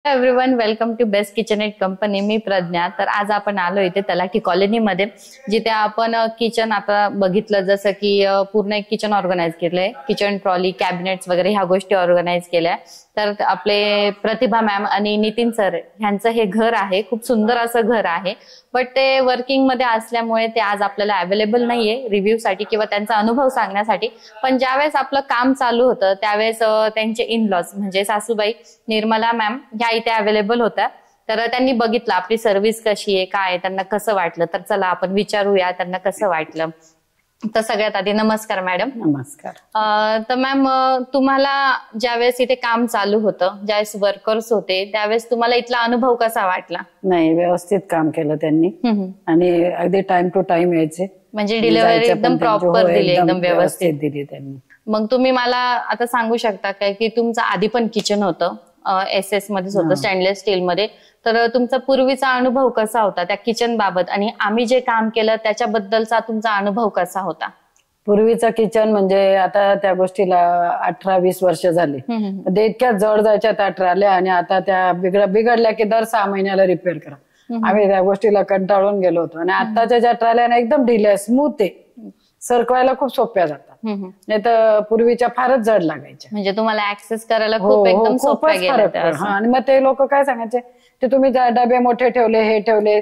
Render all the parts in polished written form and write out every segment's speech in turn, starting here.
Everyone, welcome to best kitchen at company. मी प्रज्ञा. तर आज आपण आलो इथे तलाठी कॉलनीमध्ये, जिथे आपण किचन आता बघितलं, जसं की पूर्ण एक किचन ऑर्गनाइज केलंय. किचन ट्रॉली, कॅबिनेट्स वगैरे ह्या गोष्टी ऑर्गनाइज केल्या. तर आपले प्रतिभा मॅम आणि नितीन सर ह्यांचं हे घर आहे. खूप सुंदर असं घर आहे, बट ते वर्किंग मध्ये असल्यामुळे ते आज आपल्याला अवेलेबल नाहीये रिव्ह्यू साठी किंवा त्यांचा अनुभव सांगण्यासाठी. पण ज्यावेळेस आपलं काम चालू होतं त्यावेळेस त्यांचे इन लॉज म्हणजे सासूबाई निर्मला मॅम ह्या इथे अवेलेबल होत्या. तर त्यांनी बघितलं आपली सर्व्हिस कशी आहे, काय त्यांना कसं वाटलं. तर चला आपण विचारूया त्यांना कसं वाटलं. तर सगळ्यात आधी नमस्कार मॅडम. नमस्कार. तर मॅम, तुम्हाला ज्यावेळेस इथे काम चालू होतं, ज्यावेळेस वर्कर्स होते, त्यावेळेस तुम्हाला इथला अनुभव कसा वाटला? नाही, व्यवस्थित काम केलं त्यांनी आणि अगदी टाइम टू टाइम यायचे. म्हणजे डिलिव्हरी एकदम प्रॉपर दिली, एकदम व्यवस्थित दिली त्यांनी. मग तुम्ही मला आता सांगू शकता काय की तुमचं आधी पण किचन होतं, SS मध्येच होतं, स्टेनलेस स्टील मध्ये. तर तुमचा पूर्वीचा अनुभव कसा होता त्या किचन बाबत, आणि आम्ही जे काम केलं त्याच्याबद्दलचा तुमचा अनुभव कसा होता? पूर्वीचा किचन म्हणजे आता त्या गोष्टीला 18-20 वर्ष झाली. ते इतक्या जड जायच्या त्या ट्रॉल्या, आणि आता त्या बिघडल्या की दर 6 महिन्याला रिपेअर करा. आम्ही त्या गोष्टीला कंटाळून गेलो होतो. आणि आताच्या ज्या ट्रॉल्या एकदम ढिल्या, स्मूथ आहे, सरकवायला खूप सोप्या जातात. नाही तर पूर्वीच्या फारच जड लागायच्या. म्हणजे तुम्हाला ऍक्सेस करायला खूप एकदम सोप्या गेल्या. आणि मग ते लोक काय सांगायचे, ते तुम्ही डबे मोठे ठेवले, हे ठेवले.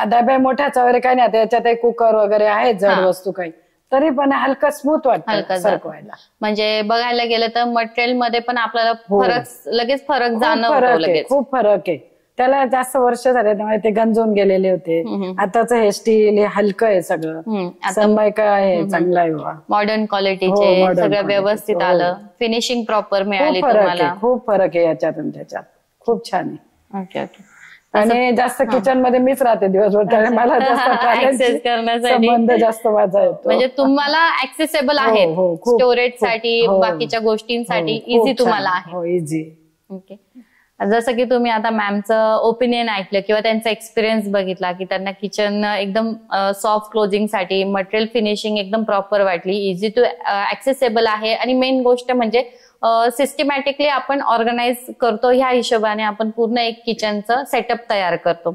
डबे मोठ्याचा वगैरे काही नाही, त्याच्यात कुकर वगैरे आहे, जड वस्तू काही, तरी पण हलकं स्मूथ वाटतं सरकवायला. म्हणजे बघायला गेलं तर मटेरियल मध्ये पण आपल्याला लगेच फरक जाणवतो. खूप फरक आहे. त्याला जास्त वर्ष झाले त्यामुळे ते गंजून गेलेले होते. आताच हे स्टील, हे हलकं आहे सगळं. सनमायका आहे, चांगला आहे, मॉडर्न क्वालिटीचे, सगळं व्यवस्थित आलं, फिनिशिंग प्रॉपर मिळाली तुम्हाला. खूप फरक आहे याच्यात आणि त्याच्यात, खूप छान आहे. Okay okay. आणि जास्त किचन मध्ये मीच राहते दिवसभर, त्यामुळे मला ऍक्सेस करण्यासाठी संबंध जास्त माझा येतो. म्हणजे तुम्हाला ऍक्सेसेबल आहे स्टोरेज साठी, बाकीच्या गोष्टींसाठी इझी तुम्हाला आहे. इझी. ओके. जसं की तुम्ही आता मॅमचं ओपिनियन ऐकलं किंवा त्यांचा एक्सपिरियन्स बघितला की त्यांना किचन एकदम सॉफ्ट क्लोजिंग साठी मटेरियल फिनिशिंग एकदम प्रॉपर वाटली, इझी टू ऍक्सेसेबल आहे, आणि मेन गोष्ट म्हणजे सिस्टमॅटिकली आपण ऑर्गनाइज करतो. ह्या हिशोबाने आपण पूर्ण एक किचनचं सेटअप तयार करतो.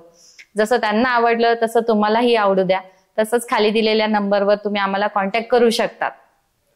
जसं त्यांना आवडलं तसं तुम्हालाही आवडू द्या. तसंच खाली दिलेल्या नंबरवर तुम्ही आम्हाला कॉन्टॅक्ट करू शकता.